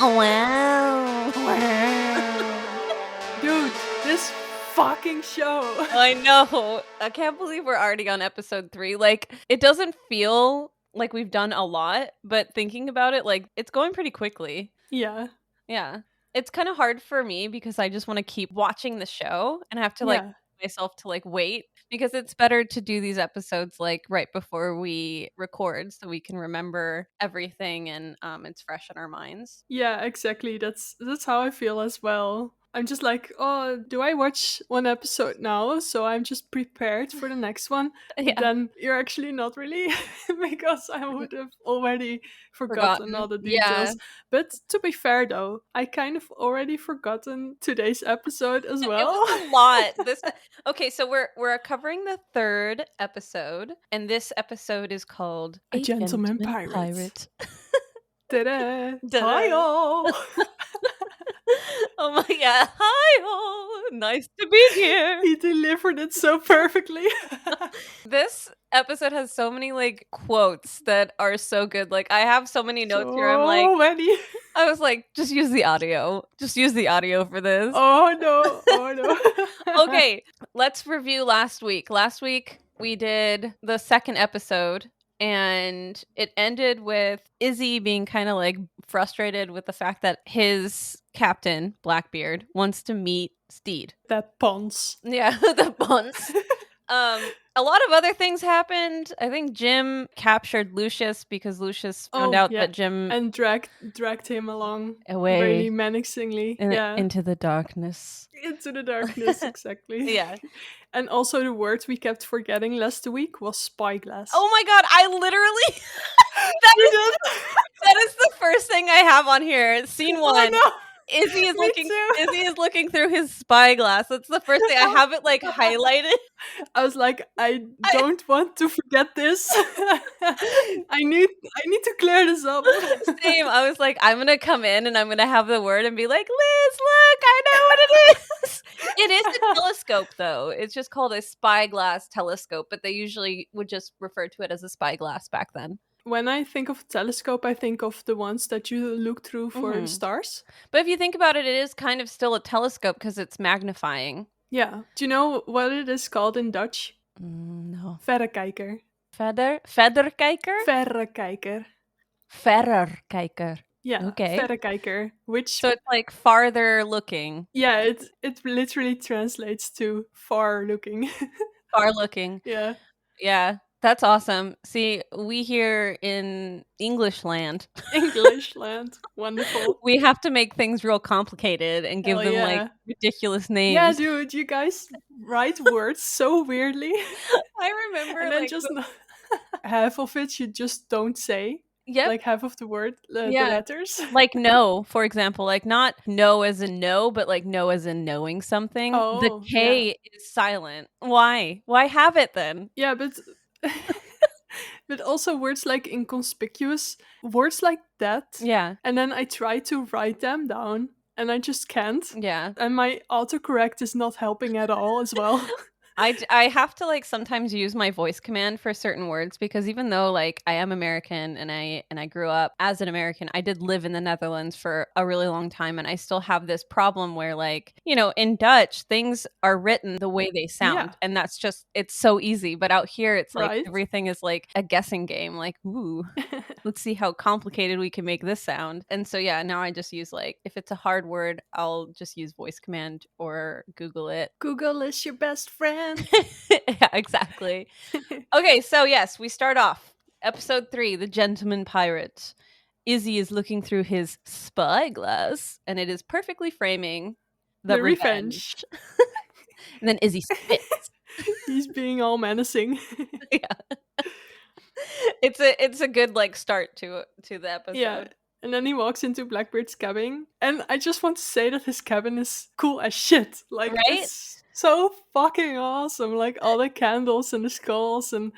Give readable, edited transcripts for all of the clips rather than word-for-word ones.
Wow. Dude, this fucking show. I know. I can't believe we're already on episode 3. Like, it doesn't feel like we've done a lot, but thinking about it, like, it's going pretty quickly. Yeah. Yeah. It's kind of hard for me because I just want to keep watching the show and I have to like Yeah. myself to like wait because it's better to do these episodes like right before we record so we can remember everything and it's fresh in our minds. Yeah, exactly. That's how I feel as well. I'm just like, oh, do I watch one episode now? So I'm just prepared for the next one. But Yeah. then you're actually not really, because I would have already forgotten all the Yeah. details. But to be fair though, I kind of already forgotten today's episode as It well. was a lot. Okay, so we're covering the 3rd episode, and this episode is called A Gentleman Pirate. Ta-da! Ta-da. Hi-yo! Oh my god! Hi, nice to be here. He delivered it so perfectly. This episode has so many like quotes that are so good. Like I have so many notes here. I'm like, many. I was like, just use the audio. Just use the audio for this. Oh no. Okay, let's review last week. Last week we did the 2nd episode and it ended with Izzy being kind of like frustrated with the fact that his captain, Blackbeard, wants to meet Steed. That Pons. Yeah, the Pons. A lot of other things happened. I think Jim captured Lucius because Lucius found out that Jim and dragged him along away really menacingly. into the darkness. Into the darkness, exactly. Yeah. And also the word we kept forgetting last week was spyglass. Oh my god, I literally that is the first thing I have on here. Scene 1. Oh, no. Izzy is looking through his spyglass. That's the first thing. I have it like highlighted. I was like, I don't want to forget this. I need to clear this up. Same. I was like, I'm gonna come in and I'm gonna have the word and be like, Liz, look, I know what it is. It is a telescope though. It's just called a spyglass telescope, but they usually would just refer to it as a spyglass back then. When I think of a telescope, I think of the ones that you look through for the stars. But if you think about it, it is kind of still a telescope because it's magnifying. Yeah. Do you know what it is called in Dutch? No. Verrekijker. Verrekijker? Verrekijker. Verrekijker. Yeah, okay. Verrekijker, which... So it's like farther looking. Yeah, it literally translates to far looking. Far looking. Yeah. Yeah. That's awesome. See, we here in English land. English land. Wonderful. We have to make things real complicated and give them like ridiculous names. Yeah, dude, you guys write words so weirdly. I remember and then just half of it you just don't say. Yeah. Like half of the word, the letters. Like no, for example, like not no as in no, but like no as in knowing something. Oh, the K is silent. Why? Why have it then? Yeah, but but also words like inconspicuous, words like that. Yeah. And then I try to write them down and I just can't. Yeah. And my autocorrect is not helping at all as well. I have to like sometimes use my voice command for certain words because even though like I am American and I grew up as an American, I did live in the Netherlands for a really long time and I still have this problem where like, you know, in Dutch things are written the way they sound and that's just it's so easy, but out here it's like everything is like a guessing game, like ooh, let's see how complicated we can make this sound. And so yeah, now I just use like if it's a hard word, I'll just use voice command or Google it. Google is your best friend. Yeah, exactly. Okay, so yes, we start off. Episode 3, The Gentleman Pirate. Izzy is looking through his spyglass, and it is perfectly framing the revenge. And then Izzy spits. He's being all menacing. Yeah. It's a good like start to the episode. Yeah. And then he walks into Blackbeard's cabin. And I just want to say that his cabin is cool as shit. Like, it's so fucking awesome. Like, all the candles and the skulls. And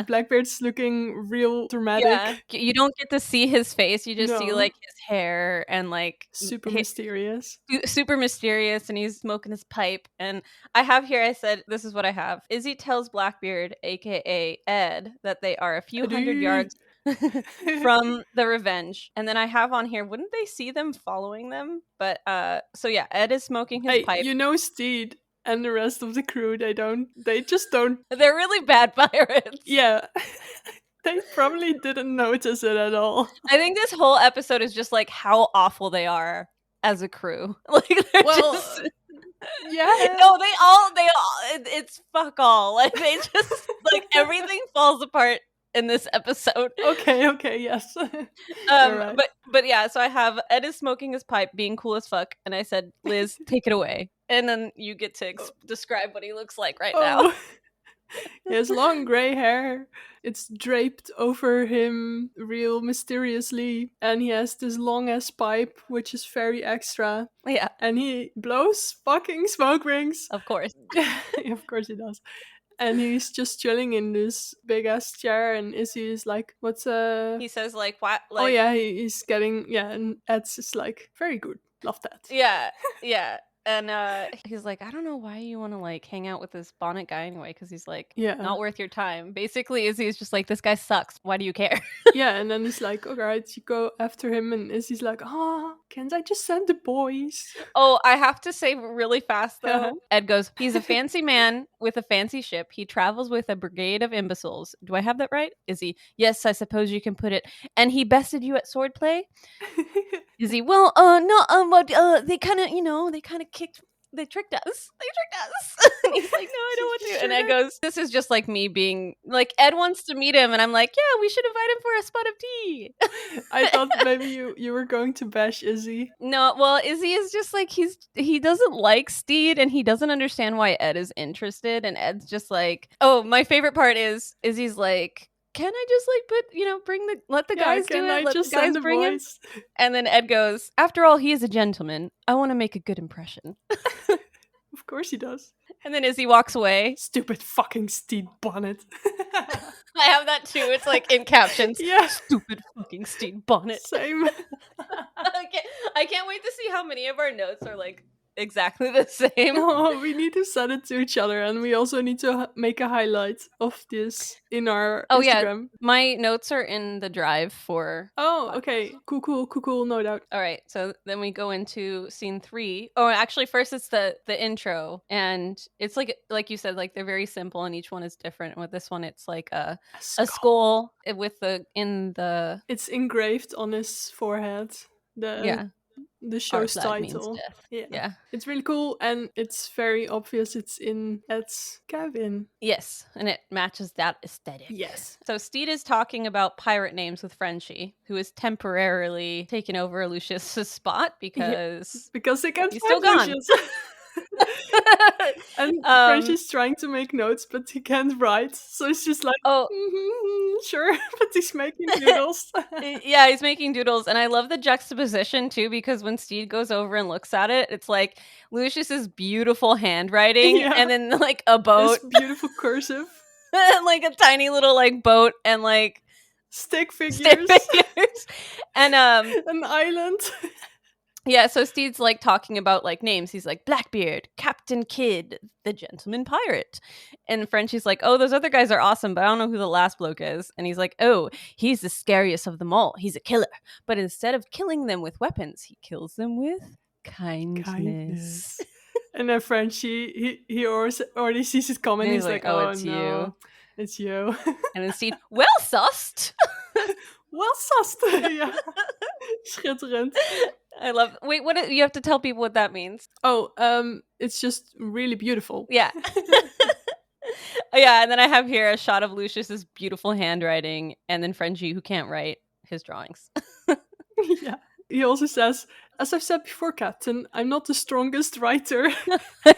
Blackbeard's looking real dramatic. Yeah. You don't get to see his face. You just see, like, his hair and, like... Super mysterious. Super mysterious. And he's smoking his pipe. And I have here, I said, this is what I have. Izzy tells Blackbeard, a.k.a. Ed, that they are a few hundred yards from the Revenge. And then I have on here, wouldn't they see them following them? But so yeah, Ed is smoking his pipe. You know, Steed and the rest of the crew, they just don't. They're really bad pirates. Yeah. They probably didn't notice it at all. I think this whole episode is just like how awful they are as a crew. Like they're just yeah. No, they all it's fuck all. Like they just like everything falls apart in this episode. Okay, yes. Right. But yeah, so I have Ed is smoking his pipe, being cool as fuck, and I said, Liz, take it away. And then you get to describe what he looks like right now. He has long gray hair. It's draped over him real mysteriously. And he has this long ass pipe, which is very extra. Yeah. And he blows fucking smoke rings. Of course. Of course he does. And he's just chilling in this big ass chair, and Izzy is like, what's he says like what, like, oh yeah, he's getting, yeah, and Ed's is like, very good, love that. Yeah. And he's like, I don't know why you want to like hang out with this bonnet guy anyway, because he's like, not worth your time. Basically, Izzy's just like, this guy sucks. Why do you care? Yeah, and then he's like, all right, you go after him, and Izzy's like, can't I just send the boys? Oh, I have to say really fast though. Ed goes, he's a fancy man with a fancy ship. He travels with a brigade of imbeciles. Do I have that right? Izzy, yes, I suppose you can put it. And he bested you at swordplay? Izzy, well, no, they kind of, they tricked us. And he's like, no, I don't want to. And Ed goes, this is just like me being like, Ed wants to meet him. And I'm like, yeah, we should invite him for a spot of tea. I thought maybe you were going to bash Izzy. No, well, Izzy is just like, he doesn't like Steed, and he doesn't understand why Ed is interested. And Ed's just like, oh, my favorite part is Izzy's like, can I just like let the guys do it? Let the guys bring him. And then Ed goes, after all, he is a gentleman. I want to make a good impression. Of course he does. And then Izzy walks away. Stupid fucking Steed Bonnet. I have that too. It's like in captions. Yeah. Stupid fucking Steed Bonnet. Same. I can't wait to see how many of our notes are like exactly the same. Oh, we need to send it to each other, and we also need to make a highlight of this in our Instagram. Yeah, my notes are in the drive for okay, cool, no doubt. All right, so then we go into scene 3. Oh, actually first it's the intro, and it's like you said, like they're very simple and each one is different. With this one it's like a skull with it's engraved on his forehead. The show's title. Yeah. It's really cool, and it's very obvious it's in Ed's cabin. Yes, and it matches that aesthetic. Yes. So Steed is talking about pirate names with Frenchie, who is temporarily taken over Lucius's spot because they can't he's find still Lucius. And Frenchie's trying to make notes, but he can't write, so it's just like, sure, but he's making doodles. Yeah, he's making doodles, and I love the juxtaposition too, because when Steed goes over and looks at it, it's like Lucius's beautiful handwriting, and then like a boat, this beautiful cursive, and like a tiny little like boat, and like stick figures. And an island. Yeah, so Steed's like talking about like names. He's like Blackbeard, Captain Kidd, the Gentleman Pirate. And Frenchie's like, oh, those other guys are awesome, but I don't know who the last bloke is. And he's like, oh, he's the scariest of them all. He's a killer. But instead of killing them with weapons, he kills them with kindness. And then Frenchie, he already sees it coming. He's like, oh, it's you. It's you. And then Steed, well sussed. Well sussed. Yeah. Schitterend. I love. Wait, what? You have to tell people what that means. Oh, it's just really beautiful. Yeah. Yeah, and then I have here a shot of Lucius's beautiful handwriting, and then Frenchie, who can't write, his drawings. Yeah. He also says, as I've said before, Captain, I'm not the strongest writer.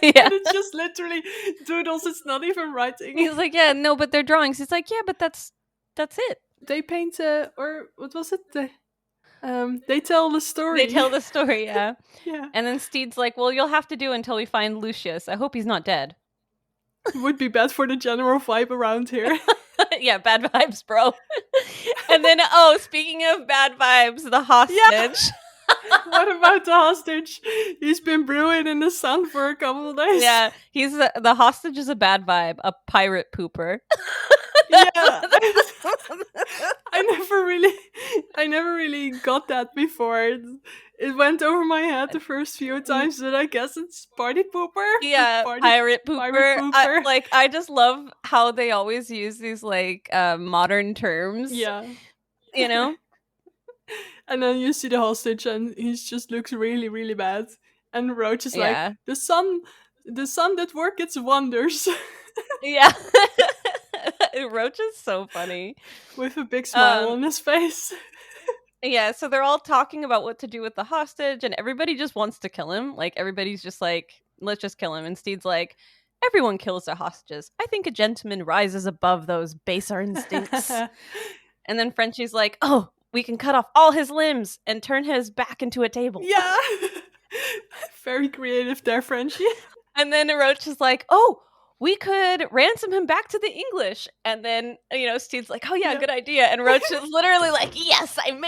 Yeah. And it's just literally doodles. It's not even writing. He's like, yeah, no, but they're drawings. He's like, yeah, but that's it. They paint or what was it? They tell the story. They tell the story, yeah. Yeah. And then Steed's like, well, you'll have to do until we find Lucius. I hope he's not dead. Would be bad for the general vibe around here. Yeah, bad vibes, bro. And then, speaking of bad vibes, the hostage. Yeah. What about the hostage? He's been brewing in the sun for a couple of days. Yeah, the hostage is a bad vibe, a pirate pooper. Yeah. I never really got that before. It went over my head the first few times, but I guess it's party pooper. Yeah, pirate pooper. I just love how they always use these like modern terms. Yeah. You know? And then you see the hostage and he just looks really, really bad. And Roach is like, the sun that work its wonders. Yeah. Roach is so funny. With a big smile on his face. Yeah, so they're all talking about what to do with the hostage, and everybody just wants to kill him. Like, everybody's just like, let's just kill him. And Steed's like, everyone kills their hostages. I think a gentleman rises above those baser instincts. And then Frenchie's like, oh, we can cut off all his limbs and turn his back into a table. Yeah. Very creative there, Frenchie. And then Roach is like, oh, we could ransom him back to the English. And then, Steed's like, oh yeah, good idea. And Roach is literally like, yes, I did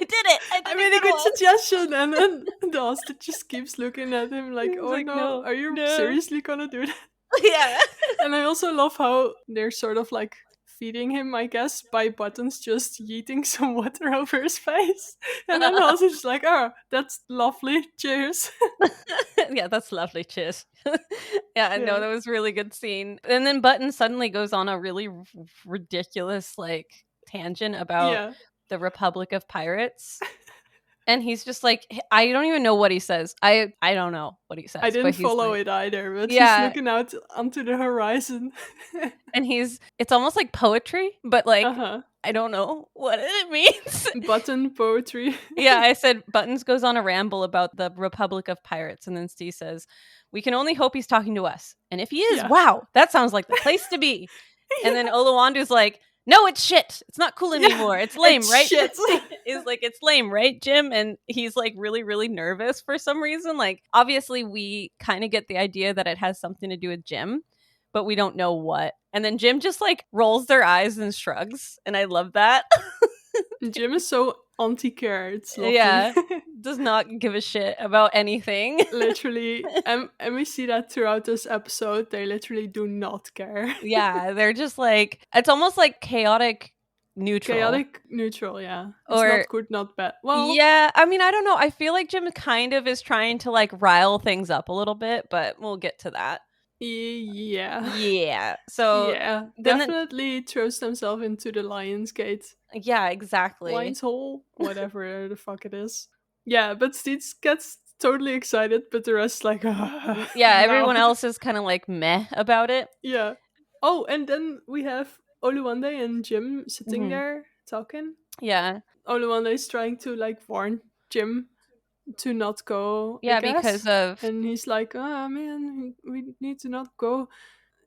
it. I made a good suggestion. And then the hostage just keeps looking at him like, oh like, no, are you seriously gonna do that? Yeah. And I also love how they're sort of like feeding him, I guess, by Buttons just yeeting some water over his face. And then the hostage is like, oh, that's lovely. Cheers. Yeah, that's lovely. Cheers. Yeah, no, that was a really good scene. And then Buttons suddenly goes on a really ridiculous like tangent about the Republic of Pirates. And he's just like, I don't even know what he says. I don't know what he says. I didn't follow it either, but he's looking out onto the horizon. And it's almost like poetry, but like, I don't know what it means. Button poetry. Yeah, I said Buttons goes on a ramble about the Republic of Pirates. And then Steve says, we can only hope he's talking to us. And if he is, wow, that sounds like the place to be. And then Oluwandu's like, no, it's shit. It's not cool anymore. It's lame, right? Shit. Is like, it's lame, right, Jim? And he's like really, really nervous for some reason. Like, obviously, we kind of get the idea that it has something to do with Jim, but we don't know what. And then Jim just like rolls their eyes and shrugs. And I love that. Jim is so anti-care. It's lovely. Yeah. Does not give a shit about anything. Literally. And we see that throughout this episode. They literally do not care. Yeah. They're just like, it's almost like chaotic neutral. Chaotic neutral, yeah. It's not good, not bad. Well, yeah. I mean, I don't know. I feel like Jim kind of is trying to like rile things up a little bit, but we'll get to that. Yeah. So yeah, definitely throws themselves into the Lion's Gate. Yeah, exactly. Lion's Hole, whatever the fuck it is. Yeah, but Steve gets totally excited, but the rest like, yeah, everyone else is kind of like meh about it. Yeah. Oh, and then we have Oluwande and Jim sitting there talking. Yeah. Oluwande is trying to like warn Jim to not go. Yeah, because of. And he's like, oh man, we need to not go.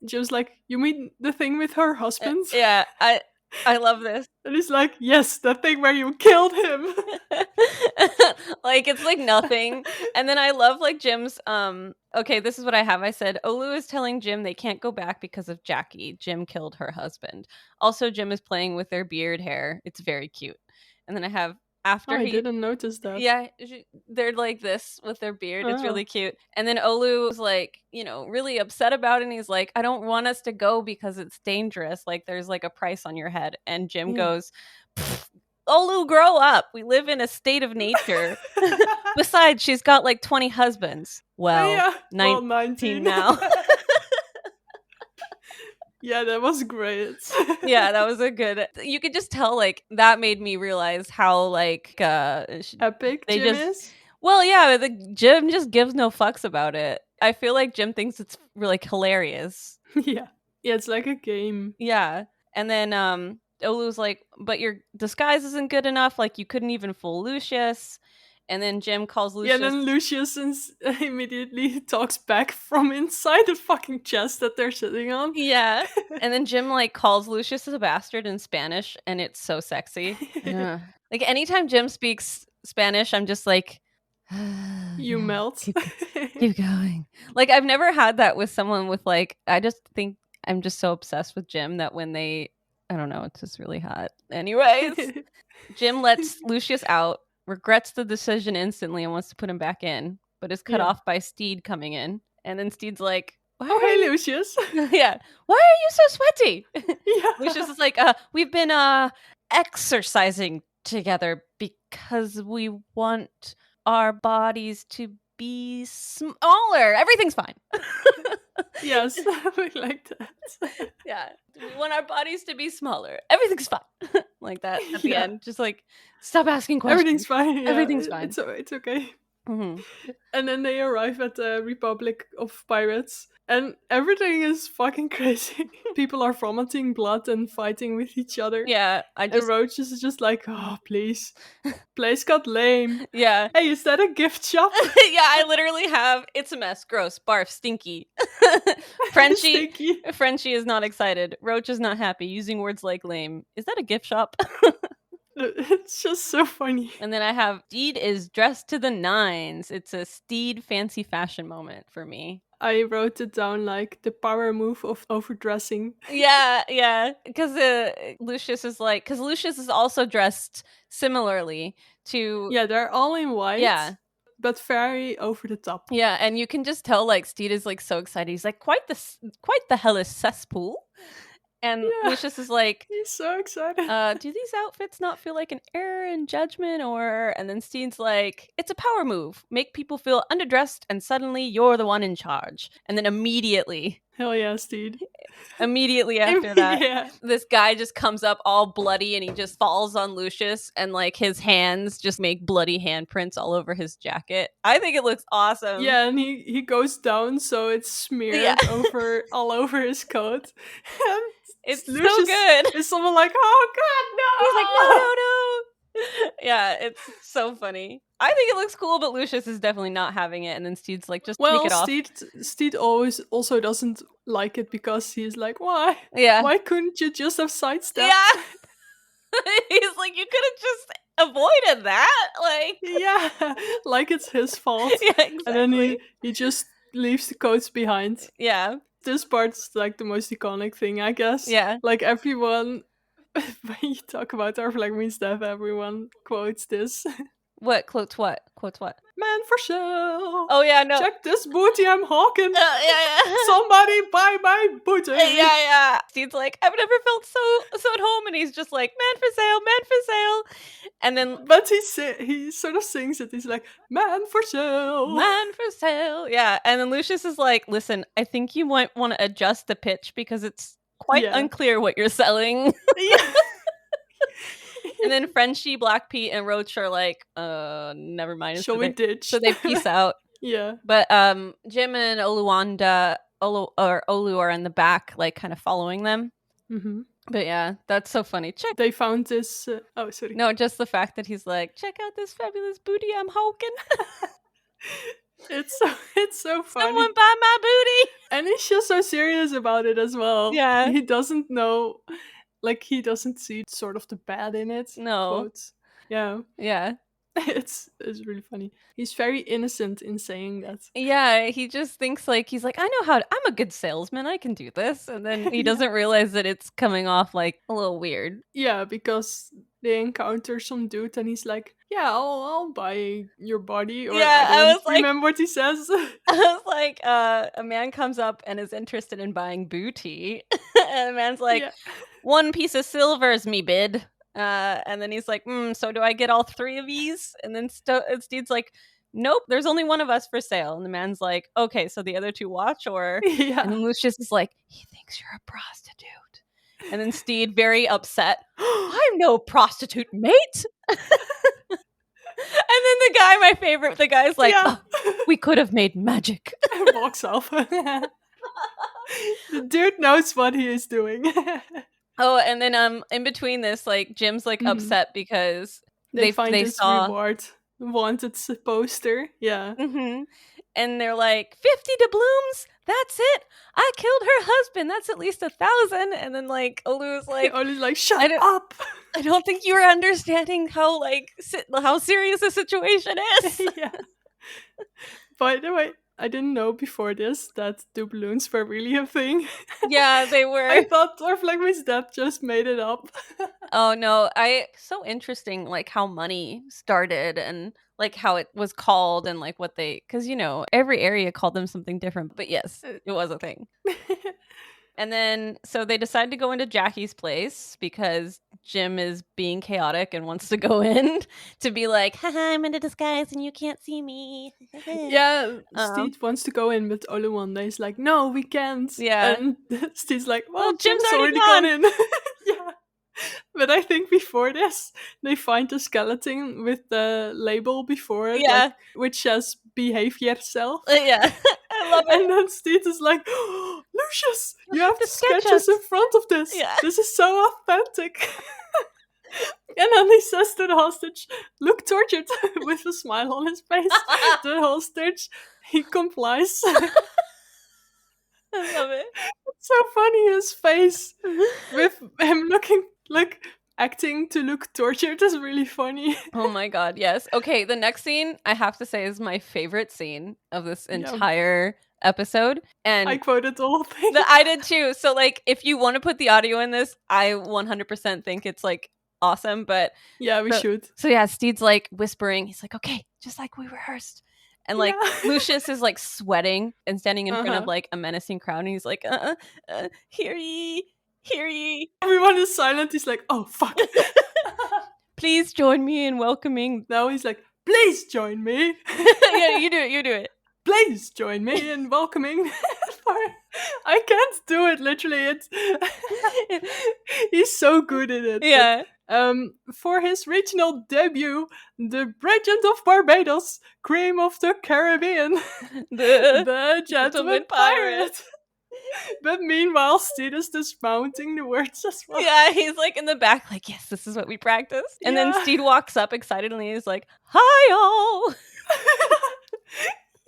Jim's like, you mean the thing with her husband? Yeah, I love this. And he's like, yes, the thing where you killed him. Like, it's like nothing. And then I love like Jim's okay, this is what I have. I said Olu is telling Jim they can't go back because of Jackie. Jim killed her husband. Also, Jim is playing with their beard hair. It's very cute. And then I have after I didn't notice that. Yeah, they're like this with their beard. It's really cute. And then Olu was like, really upset about it. And he's like, I don't want us to go because it's dangerous. Like, there's like a price on your head. And Jim goes, Olu, grow up. We live in a state of nature. Besides, she's got like 20 husbands. Well, 19 now. Yeah, that was great. Yeah, that was a good. You could just tell, like, that made me realize how, like, epic Jim is. Well, yeah, Jim just gives no fucks about it. I feel like Jim thinks it's really hilarious. Yeah, it's like a game. Yeah, and then Olu's like, but your disguise isn't good enough. Like, you couldn't even fool Lucius. And then Jim calls Lucius. Yeah, then Lucius immediately talks back from inside the fucking chest that they're sitting on. Yeah. And then Jim, like, calls Lucius a bastard in Spanish, and it's so sexy. Like, anytime Jim speaks Spanish, I'm just like... you melt. Keep going. Like, I've never had that with someone with, like... I just think I'm just so obsessed with Jim that when they... I don't know, it's just really hot. Anyways, Jim lets Lucius out, regrets the decision instantly and wants to put him back in, but is cut off by Steed coming in. And then Steed's like, Hey, Lucius. Yeah. Why are you so sweaty? Yeah. Lucius is like, we've been exercising together because we want our bodies to be smaller. Everything's fine. Yes, we like that. Yeah. We want our bodies to be smaller. Everything's fine. Like that at the end. Just like, stop asking questions. Everything's fine. Yeah, Everything's fine. It's okay. Mm-hmm. And then they arrive at the Republic of Pirates, and everything is fucking crazy. People are vomiting blood and fighting with each other. Yeah, and Roach is just like, oh, please. Place got lame. Yeah. Hey, is that a gift shop? Yeah, I literally have, it's a mess, gross, barf, stinky. Frenchie is not excited. Roach is not happy, using words like lame. Is that a gift shop? It's just so funny. And then I have Steed is dressed to the nines. It's a Steed fancy fashion moment for me. I wrote it down like the power move of overdressing. Yeah. Because Lucius is like, because Lucius is also dressed similarly to. Yeah, they're all in white. Yeah. But very over the top. Yeah, and you can just tell like Steed is like so excited. He's like, quite the hellish cesspool. And Lucius is like, he's so excited. Do these outfits not feel like an error in judgment? And then Steed's like, it's a power move. Make people feel underdressed and suddenly you're the one in charge. And then immediately. Hell yeah, Steed. Immediately after that, this guy just comes up all bloody and he just falls on Lucius and like his hands just make bloody handprints all over his jacket. I think it looks awesome. Yeah, and he goes down so it's smeared all over his coat. And it's Lucius so good. Is someone like, oh god, no! He's like, no. Yeah, it's so funny. I think it looks cool, but Lucius is definitely not having it. And then Steed's like, just take it off. Steed always also doesn't like it because he's like, why? Yeah. Why couldn't you just have sidestepped? Yeah. He's like, you could have just avoided that. Like, yeah, like it's his fault. Yeah, exactly. And then he just leaves the coats behind. Yeah. This part's like the most iconic thing, I guess. Yeah. Like everyone, when you talk about our flag means death, everyone quotes this. What? Quotes what? Man for sale. Oh yeah, no. Check this booty I'm hawking. Yeah. Somebody buy my booty. Yeah. Steve's like, I've never felt so at home, and he's just like, man for sale. And then, but he sort of sings it. He's like, man for sale. Yeah. And then Lucius is like, listen, I think you might want to adjust the pitch because it's quite unclear what you're selling. Yeah. And then Frenchie, Black Pete, and Roach are like, never mind. Shall we ditch? So they peace out. Yeah. But Jim and Olu are in the back, like kind of following them. Mm-hmm. But yeah, that's so funny. They found this. Oh, sorry. No, just the fact that he's like, check out this fabulous booty I'm hawking. It's so funny. Someone buy my booty. And he's just so serious about it as well. Yeah. He doesn't know. Like, he doesn't see sort of the bad in it. No. Quotes. Yeah. It's really funny. He's very innocent in saying that. Yeah, he just thinks like, he's like, I'm a good salesman, I can do this. And then he doesn't realize that it's coming off like a little weird. Yeah, because they encounter some dude and he's like, yeah, I'll buy your body. Or I was like, remember what he says. I was like, a man comes up and is interested in buying booty. And the man's like, 1 piece of silver is me bid. And then he's like, so do I get all 3 of these? And then Steed's like, nope, there's only one of us for sale. And the man's like, okay, so the other 2 watch? Or And then Lucius is like, he thinks you're a prostitute. And then Steed, very upset, I'm no prostitute, mate. And then the guy's like, we could have made magic. And walks off. The dude knows what he is doing. Oh, and then in between this, like, Jim's like upset because they saw reward wanted poster. Yeah. Mm-hmm. And they're like, 50 doubloons? That's it? I killed her husband. That's at least 1,000. And then like Olu's like, shut up. I don't think you were understanding how serious the situation is. Yeah. By the way, I didn't know before this that doubloons were really a thing. Yeah, they I were. thought Orflegmi's dad just made it up. Oh no, so interesting like how money started and like how it was called and like what they cuz every area called them something different, but yes, it was a thing. And then so they decide to go into Jackie's place because Jim is being chaotic and wants to go in to be like, haha, I'm in a disguise and you can't see me. Yeah, Steve wants to go in, but Oluwanda is like, no, we can't. Yeah. And Steve's like, well, Well, Jim's Jim's already already gone gone. in. Yeah. But I think before this, they find the skeleton with the label before it, Yeah. like, which says behave yourself. Yeah. I love it. And then Steve is like, oh, Lucius, you have to the sketch sketches us. in front of this. Yeah. This is so authentic. And then he says to the hostage, look tortured, with a smile on his face. The hostage, he complies. I love it. It's so funny, his face with him acting to look tortured is really funny. Oh my god, yes. Okay, the next scene I have to say is my favorite scene of this entire episode. And I quoted the whole thing. I did too. So like if you want to put the audio in this, I 100% think it's like awesome, but yeah, we should. So yeah, Steed's like whispering. He's like, okay, just like we rehearsed. And like Lucius is like sweating and standing in front of like a menacing crowd, and he's like, hear ye, hear ye. Everyone is silent. He's like, oh fuck. Please join me in welcoming. Now he's like, please join me. Yeah, you do it. Please join me in welcoming. I can't do it. Literally, he's so good at it. Yeah. For his regional debut, the Regent of Barbados, Cream of the Caribbean, the Gentleman Pirate. But meanwhile, Steed is dismounting the words as well. Yeah, he's like in the back, like, yes, this is what we practiced. And then Steed walks up excitedly. He's like, hi, all.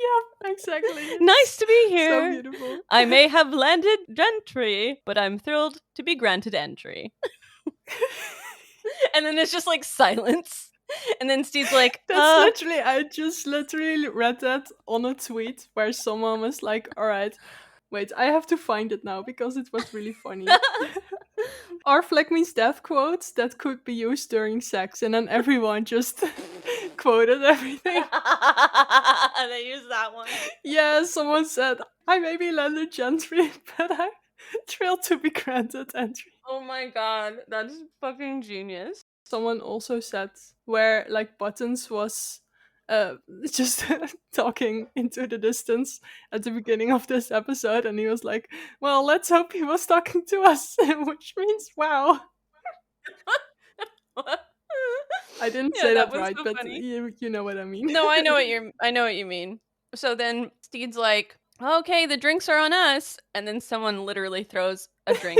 Yeah, exactly. Nice to be here. So beautiful. I may have landed gentry, but I'm thrilled to be granted entry. And then there's just like silence. And then Steve's like, that's literally, I just literally read that on a tweet where someone was like, all right, wait, I have to find it now because it was really funny. Arfleck means death quotes that could be used during sex, and then everyone just quoted everything. And they used that one. Yeah, someone said, I may be landed gentry, but I'm thrilled to be granted entry. Oh my god, that's fucking genius. Someone also said where like Buttons was just talking into the distance at the beginning of this episode, and he was like, well, let's hope he was talking to us, which means wow. I didn't say that right, so but you know what I mean. No, I know what you mean. So then Steed's like, okay, the drinks are on us, and then someone literally throws a drink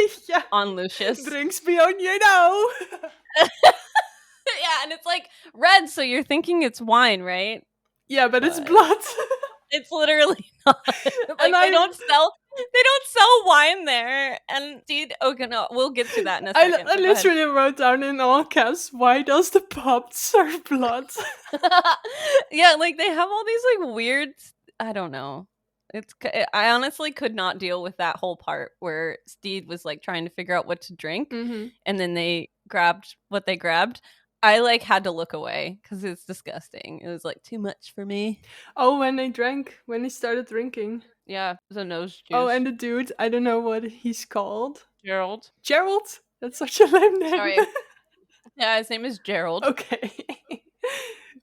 on Lucius. Drinks be on you now. Yeah, and it's like red, so you're thinking it's wine, right? Yeah, but it's blood. It's literally not. Like they don't sell wine there. And Steed, okay, no, we'll get to that in a second. I literally wrote down in all caps, why does the pub serve blood? Yeah, like they have all these like weird, I don't know. I honestly could not deal with that whole part where Steed was like trying to figure out what to drink, and then they grabbed what they grabbed. I like had to look away because it's disgusting. It was like too much for me. Oh, when they started drinking. Yeah, it was a nose juice. Oh, and the dude, I don't know what he's called. Gerald? That's such a lame name. Sorry. Yeah, his name is Gerald. Okay.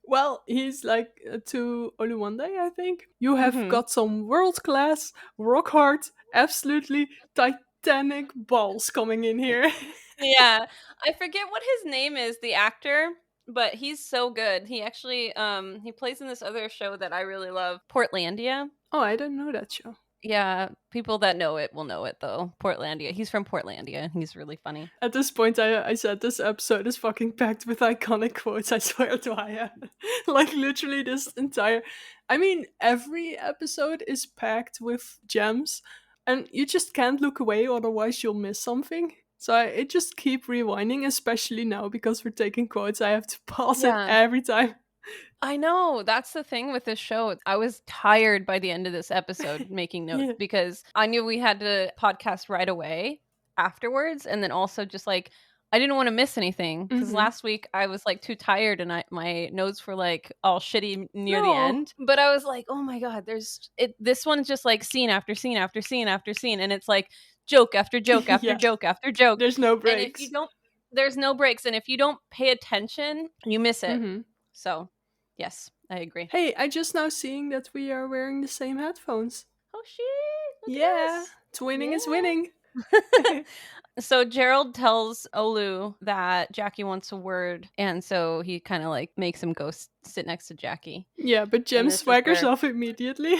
Well, he's like to Oluwande, I think. You have got some world-class, rock-hard, absolutely titanic balls coming in here. Yeah. I forget what his name is, the actor, but he's so good. He actually he plays in this other show that I really love, Portlandia. Oh, I don't know that show. Yeah, people that know it will know it though. Portlandia. He's from Portlandia. He's really funny. At this point, I said this episode is fucking packed with iconic quotes. I swear to I like literally this entire. I mean, every episode is packed with gems, and you just can't look away, otherwise you'll miss something. So I just keep rewinding, especially now because we're taking quotes. I have to pause it every time. I know. That's the thing with this show. I was tired by the end of this episode making notes because I knew we had to podcast right away afterwards. And then also just like, I didn't want to miss anything because last week I was like too tired and my notes were like all shitty near the end. But I was like, oh my God, this one's just like scene after scene after scene after scene. And it's like joke after joke after joke after joke. There's no breaks. And if you don't, there's no breaks. And if you don't pay attention, you miss it. So yes, I agree. Hey, I just now seeing that we are wearing the same headphones. Oh shit! Look at us. Twinning is winning. So Gerald tells Olu that Jackie wants a word, and so he kind of like makes him go sit next to Jackie. Yeah, but Jim swaggers off immediately.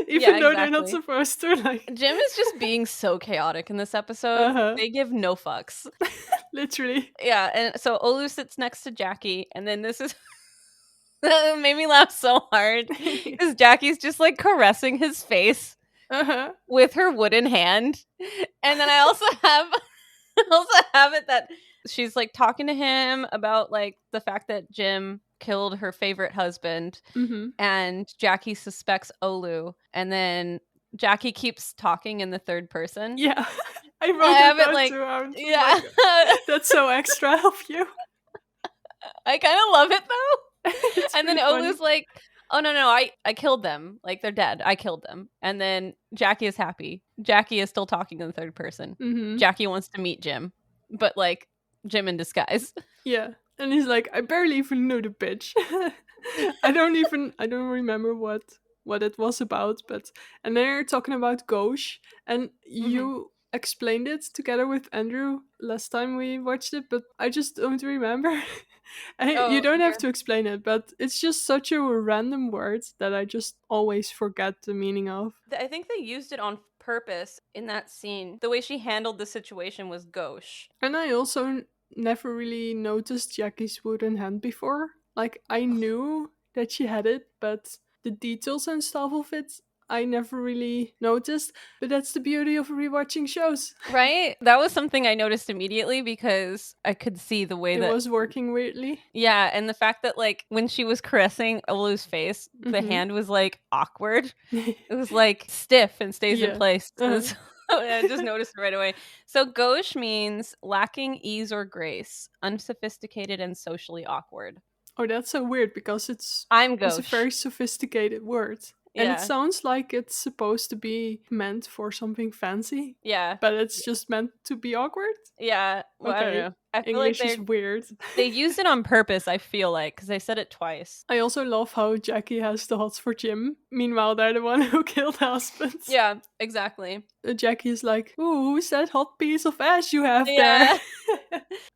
Even though they're not supposed to. Like Jim is just being so chaotic in this episode. They give no fucks. Literally. Yeah, and so Olu sits next to Jackie, and then this is that made me laugh so hard because Jackie's just like caressing his face with her wooden hand, and then I also have it that she's like talking to him about like the fact that Jim killed her favorite husband, and Jackie suspects Olu, and then Jackie keeps talking in the third person. Yeah, I wrote it like too. Yeah, that's so extra of you. I kind of love it though. And then Olu's like, oh no, I killed them. Like they're dead. I killed them. And then Jackie is happy. Jackie is still talking in the third person. Jackie wants to meet Jim, but like Jim in disguise. Yeah. And he's like, I barely even knew the bitch. I don't remember what it was about, and they're talking about Gauche, and you explained it together with Andrew last time we watched it, but I just don't remember. You don't have to explain it, but it's just such a random word that I just always forget the meaning of. I think they used it on purpose in that scene. The way she handled the situation was gauche. And I also never really noticed Jackie's wooden hand before. Like, I knew that she had it, but the details and stuff of it I never really noticed, but that's the beauty of rewatching shows. Right? That was something I noticed immediately because I could see the way it was working weirdly. Yeah, and the fact that like when she was caressing Olu's face, the hand was like awkward. It was like stiff and stays in place. I just noticed it right away. So gauche means lacking ease or grace, unsophisticated and socially awkward. Oh, that's so weird because it's gauche. It's a very sophisticated word. And it sounds like it's supposed to be meant for something fancy. Yeah. But it's just meant to be awkward? Yeah. Well, I don't know. I feel English like is weird. They used it on purpose, I feel like, because they said it twice. I also love how Jackie has the hots for Jim. Meanwhile, they're the one who killed the husband. Yeah, exactly. Jackie's like, ooh, who's that hot piece of ass you have there?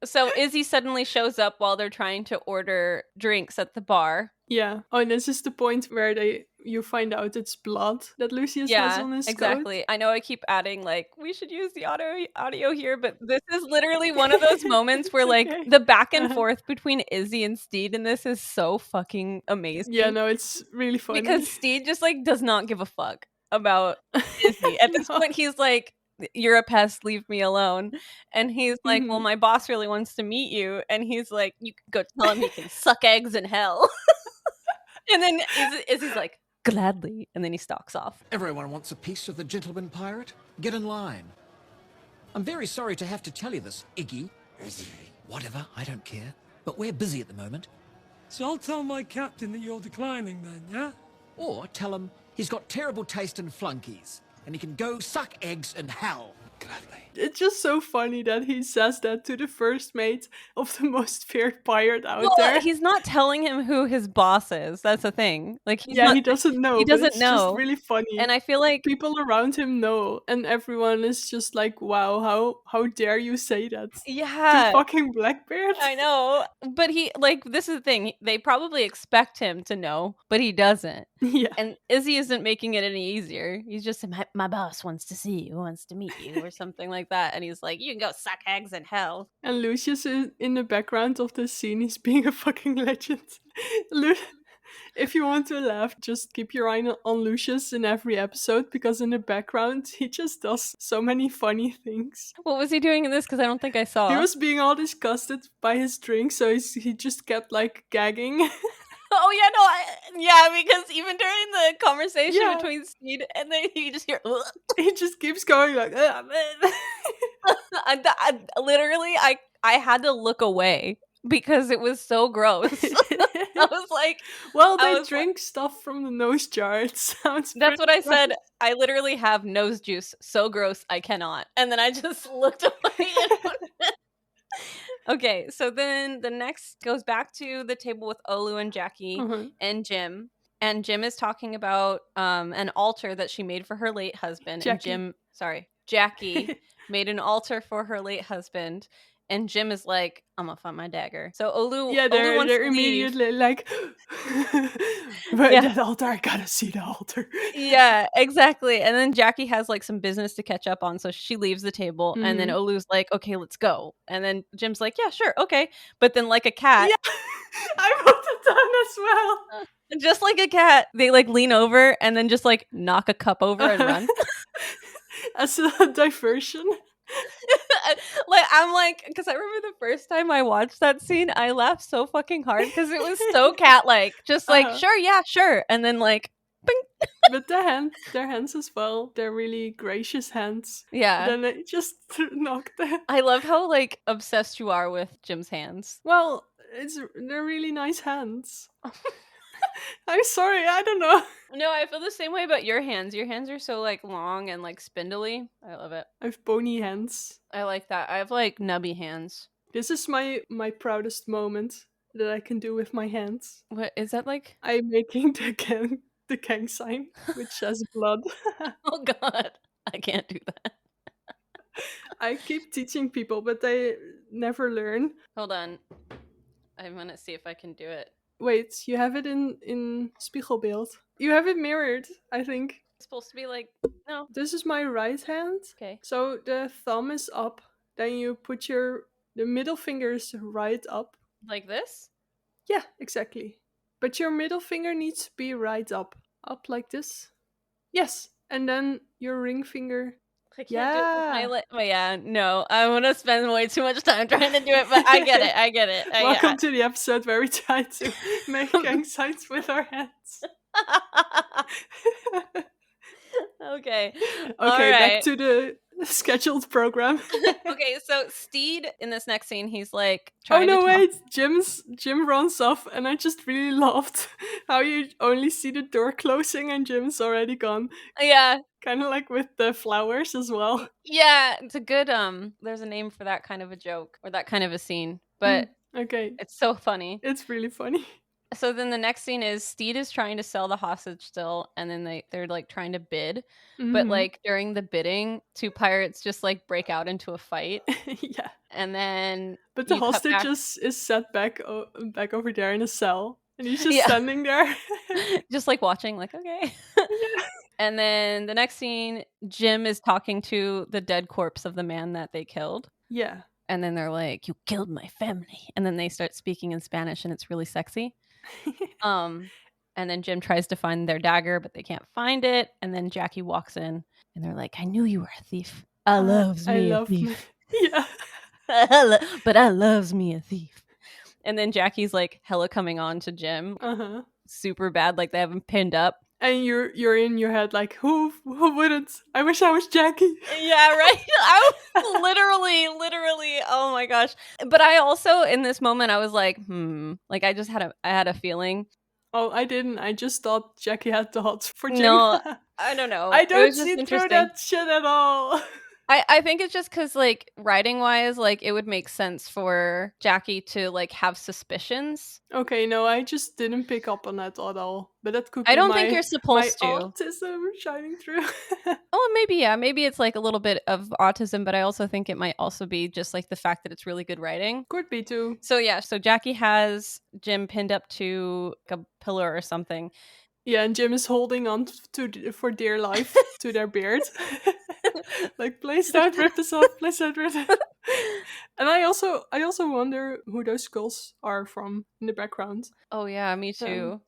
So Izzy suddenly shows up while they're trying to order drinks at the bar. Yeah. Oh, and this is the point where you find out it's blood that Lucius has on his exactly. coat. I know I keep adding like we should use the audio here, but this is literally one of those moments where like the back and forth between Izzy and Steed in this is so fucking amazing. Yeah, no, it's really funny. Because Steed just like does not give a fuck about Izzy. At this point he's like, you're a pest, leave me alone. And he's like, well, my boss really wants to meet you. And he's like, you can go tell him he can suck eggs in hell. And then Izzy's like, gladly. And then he stalks off. Everyone wants a piece of the gentleman pirate. Get in line. I'm very sorry to have to tell you this, Iggy. Izzy. Whatever, I don't care. But we're busy at the moment. So I'll tell my captain that you're declining then, yeah? Or tell him he's got terrible taste in flunkies, and he can go suck eggs in hell. Gladly. It's just so funny that he says that to the first mate of the most feared pirate out there. He's not telling him who his boss is. That's the thing. Like, he doesn't know. He doesn't it's know. Just really funny. And I feel like people around him know, and everyone is just like, "Wow, how dare you say that?" Yeah, to fucking Blackbeard. I know, but this is the thing. They probably expect him to know, but he doesn't. Yeah, and Izzy isn't making it any easier. He's just my boss wants to see you, wants to meet you, or something like that. And he's like, you can go suck eggs in hell. And Lucius is in the background of the scene. He's being a fucking legend. If you want to laugh, just keep your eye on Lucius in every episode, because in the background he just does so many funny things. What was he doing in this? Because I don't think I saw. He was being all disgusted by his drink, so he just kept like gagging. Oh yeah, no, because even during the conversation between Steed and then you just hear, he just keeps going like, literally, I had to look away because it was so gross. I was like, well, they drink stuff from the nose jar. It sounds. That's what I said. I literally have nose juice. So gross, I cannot. And then I just looked away. Okay, so then the next goes back to the table with Olu and Jackie and Jim. And Jim is talking about an altar that she made for her late husband. Jackie. And Jackie made an altar for her late husband. And Jim is like, I'm gonna find my dagger. So Olu wants they're to immediately leave. Like, that altar, I gotta see the altar. Yeah, exactly. And then Jackie has like some business to catch up on, so she leaves the table. And then Olu's like, okay, let's go. And then Jim's like, yeah, sure, okay. But then like a cat. Yeah, I wrote it down as well. Just like a cat, they like lean over and then just like knock a cup over and run. As a diversion. Like, I'm like, because I remember the first time I watched that scene, I laughed so fucking hard because it was so cat-like. Just like, sure, yeah, sure. And then like, bing. But their hands as well, they're really gracious hands. Yeah. Then they just knock them. I love how like obsessed you are with Jim's hands. Well, they're really nice hands. I'm sorry, I don't know. No, I feel the same way about your hands. Your hands are so like long and like spindly. I love it. I have bony hands. I like that. I have like nubby hands. This is my proudest moment that I can do with my hands. What is that like? I'm making the gang sign, which has blood. Oh god, I can't do that. I keep teaching people, but they never learn. Hold on. I'm gonna see if I can do it. Wait, you have it in Spiegelbeeld. You have it mirrored, I think. It's supposed to be like, no. This is my right hand. Okay. So the thumb is up. Then you put the middle fingers right up. Like this? Yeah, exactly. But your middle finger needs to be right up. Up like this. Yes. And then your ring finger. I can't do it. Yeah, no. I'm going to spend way too much time trying to do it, but I get it. Welcome to the episode where we try to make gang signs with our hands. Okay. Back to the scheduled program. Okay, so Steed in this next scene, he's like wait, Jim runs off, and I just really loved how you only see the door closing and Jim's already gone. Yeah. Kind of like with the flowers as well. Yeah, it's a good there's a name for that kind of a joke or that kind of a scene, but okay, it's so funny. It's really funny. So then the next scene is Steed is trying to sell the hostage still, and then they're like trying to bid, but like during the bidding, two pirates just like break out into a fight. Yeah, and then but the hostage is set back over there in a cell, and he's just standing there, just like watching, like okay. Yeah. And then the next scene, Jim is talking to the dead corpse of the man that they killed. Yeah. And then they're like, you killed my family. And then they start speaking in Spanish, and it's really sexy. And then Jim tries to find their dagger, but they can't find it. And then Jackie walks in, and they're like, I knew you were a thief. I loves me a thief. Yeah. But I loves me a thief. And then Jackie's like hella coming on to Jim. Super bad, like they have him pinned up. And you're in your head like, who wouldn't? I wish I was Jackie. Yeah, right? I was literally, oh my gosh. But I also, in this moment, I was like, like I had a feeling. Oh, I didn't. I just thought Jackie had the hots for Jim. No, I don't know. I don't see through that shit at all. I think it's just because, like, writing-wise, like, it would make sense for Jackie to, like, have suspicions. Okay, no, I just didn't pick up on that at all. But that could be I don't think you're supposed to. Autism shining through. Oh, maybe, yeah. Maybe it's, like, a little bit of autism, but I also think it might also be just, like, the fact that it's really good writing. Could be, too. So, yeah, so Jackie has Jim pinned up to like, a pillar or something. Yeah, and Jim is holding on for dear life to their beard. Like, please don't rip this off. Please don't rip it. And I also wonder who those skulls are from in the background. Oh yeah, me too.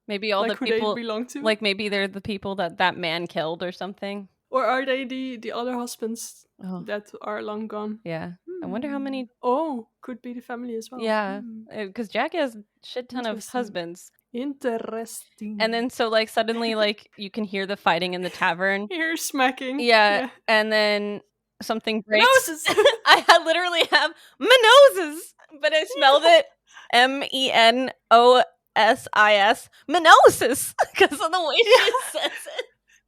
Maybe all like the who people they belong to. Like maybe they're the people that man killed or something. Or are they the other husbands that are long gone? Yeah. I wonder how many. Oh, could be the family as well. Yeah, because Jackie has a shit ton of husbands. Interesting. And then so like suddenly like you can hear the fighting in the tavern. Hear smacking. Yeah. And then something breaks. Noses! I literally have noses, but I spelled it Menosis. Menosis, because of the way she says it.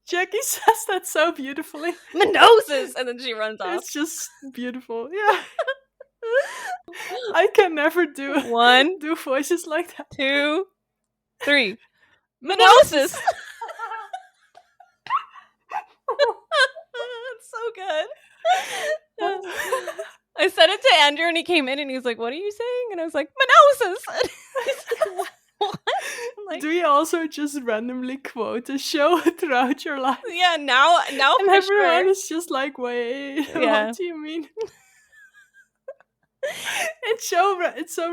Jackie says that so beautifully. Noses, and then she runs off. It's just beautiful. Yeah. I can never do voices like that. 2, 3. Menosis. It's so good. I said it to Andrew and he came in and he was like, "What are you saying?" And I was like, "Menosis." He's like, "What?" Like, do you also just randomly quote a show throughout your life? Yeah, now and for everyone sure. is just like, wait, what do you mean? It's so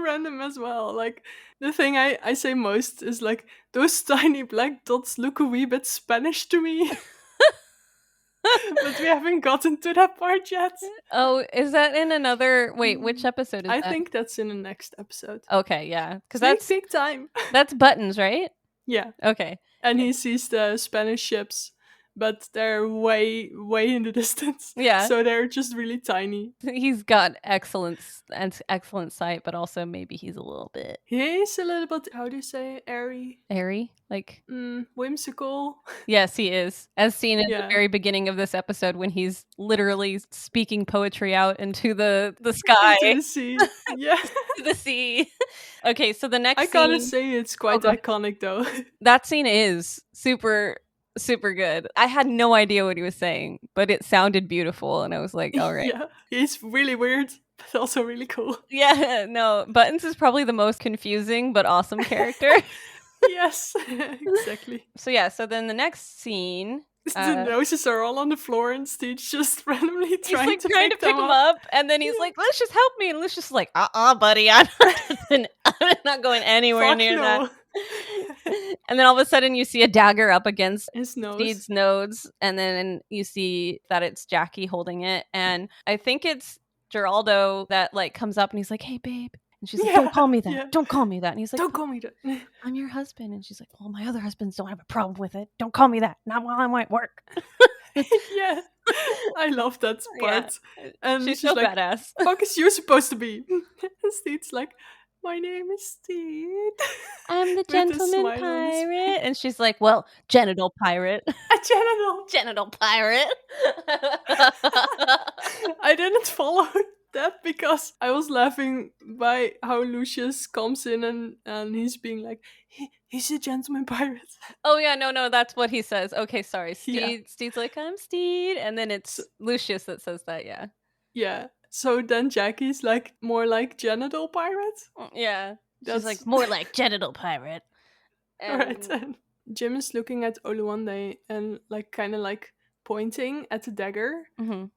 random as well. Like the thing I say most is like, those tiny black dots look a wee bit Spanish to me. But we haven't gotten to that part yet. Oh, is that in another? Wait, which episode is that? I think that's in the next episode. Okay, yeah, because that's big time. That's Buttons, right? Yeah. Okay. And he sees the Spanish ships, but they're way in the distance. Yeah. So they're just really tiny. He's got excellent sight, but also maybe he's a little bit. He's a little bit, how do you say, airy? Airy? Like whimsical. Yes, he is. As seen at the very beginning of this episode when he's literally speaking poetry out into the sky. Into the sea. Yeah. To the sea. Okay, so the next I gotta say it's quite iconic though. That scene is super good. I had no idea what he was saying, but it sounded beautiful and I was like, all right. Yeah, he's really weird, but also really cool. Yeah, no, Buttons is probably the most confusing but awesome character. Yes, exactly. So yeah, so then the next scene, the noses are all on the floor and Steve's just randomly trying to pick them up, and then he's like, "Let's just help me," and Lucius is like, buddy, I'm not going anywhere near that. And then all of a sudden you see a dagger up against his nose. Steve's nose, and then you see that it's Jackie holding it, and I think it's Geraldo that like comes up and he's like, "Hey babe." And she's like, "Don't call me that. Yeah. Don't call me that." And he's like, "Don't call me that. I'm your husband." And she's like, "Well, my other husbands don't have a problem with it. Don't call me that. Not while I'm at work." Yeah. I love that part. Yeah. And she's so like, badass. Fuck is you supposed to be? And Steve's like, "My name is Steve. I'm the gentleman pirate." And she's like, "Well, genital pirate." A genital pirate. I didn't follow that because I was laughing by how Lucius comes in and he's being like, he's a gentleman pirate. Oh yeah, no, that's what he says. Okay, sorry. Steve's like, "I'm Steve," and then it's Lucius that says that. Yeah. So then Jackie's like more like genital pirate. Yeah, she's like more like genital pirate. Alright, and Jim is looking at Oluwande and like kind of like pointing at the dagger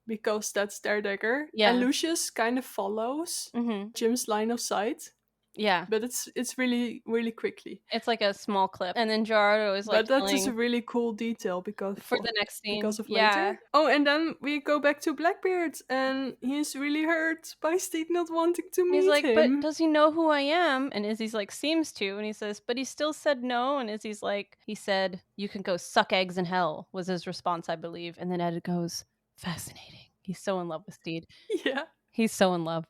because that's their dagger. Yeah. And Lucius kind of follows Jim's line of sight. Yeah. But it's really, really quickly. It's like a small clip. And then Gerardo is like, but that is a really cool detail because for the next scene. Because of later. Oh, and then we go back to Blackbeard and he's really hurt by Steve not wanting to meet him. He's like, "But does he know who I am?" And Izzy's like, "Seems to." And he says, "But he still said no." And Izzy's like, "He said, you can go suck eggs in hell," was his response, I believe. And then Ed goes, "Fascinating." He's so in love with Steed. Yeah. He's so in love.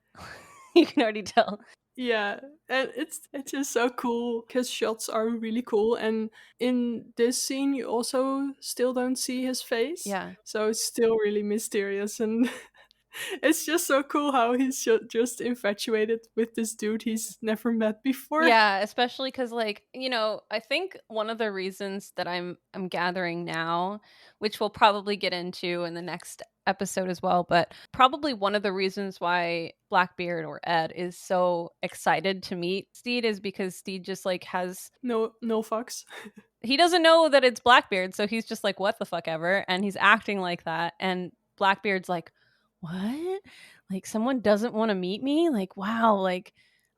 You can already tell. Yeah, and it's just so cool because shots are really cool, and in this scene you also still don't see his face. Yeah, so it's still really mysterious, and it's just so cool how he's just infatuated with this dude he's never met before. Yeah, especially because, like, you know, I think one of the reasons that I'm gathering now, which we'll probably get into in the next episode as well, but probably one of the reasons why Blackbeard or Ed is so excited to meet Steed is because Steed just like has no fucks. He doesn't know that it's Blackbeard, so he's just like, what the fuck ever, and he's acting like that, and Blackbeard's like, what? Like, someone doesn't want to meet me? Like, wow, like,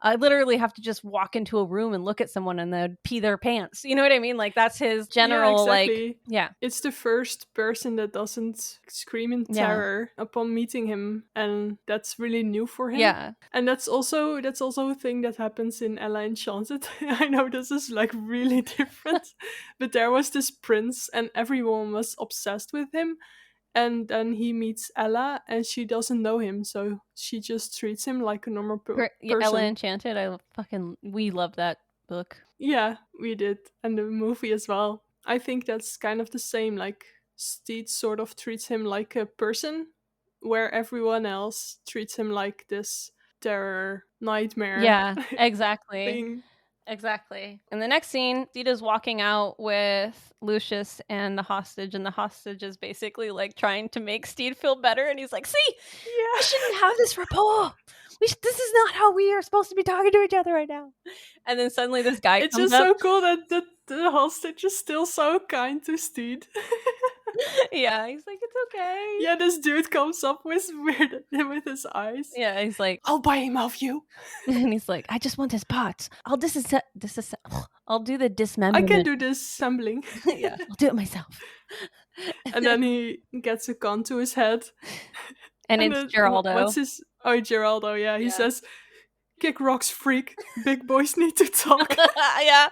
I literally have to just walk into a room and look at someone and they'd pee their pants. You know what I mean? Like, that's his general, exactly. yeah. It's the first person that doesn't scream in terror upon meeting him, and that's really new for him. Yeah. And that's also a thing that happens in Ella Enchanted. I know this is like really different, but there was this prince and everyone was obsessed with him. And then he meets Ella, and she doesn't know him, so she just treats him like a normal person. Ella Enchanted, we love that book. Yeah, we did, and the movie as well. I think that's kind of the same. Like Steed sort of treats him like a person, where everyone else treats him like this terror nightmare. Yeah, exactly. thing. Exactly. In the next scene, Sita's walking out with Lucius and the hostage is basically like trying to make Steed feel better, and he's like, see, we shouldn't have this rapport. This is not how we are supposed to be talking to each other right now. And then suddenly this guy it's comes just up. So cool that the hostage is still so kind to Steed. Yeah, he's like, it's okay. Yeah, this dude comes up with with his eyes. Yeah, he's like, I'll buy him off you. And he's like, I just want his parts. I'll do the dismemberment. I can do disassembling. Yeah, I'll do it myself. And then he gets a gun to his head. And it's Geraldo. What's his... Oh, Geraldo, yeah. He says, kick rocks, freak. Big boys need to talk. Yeah.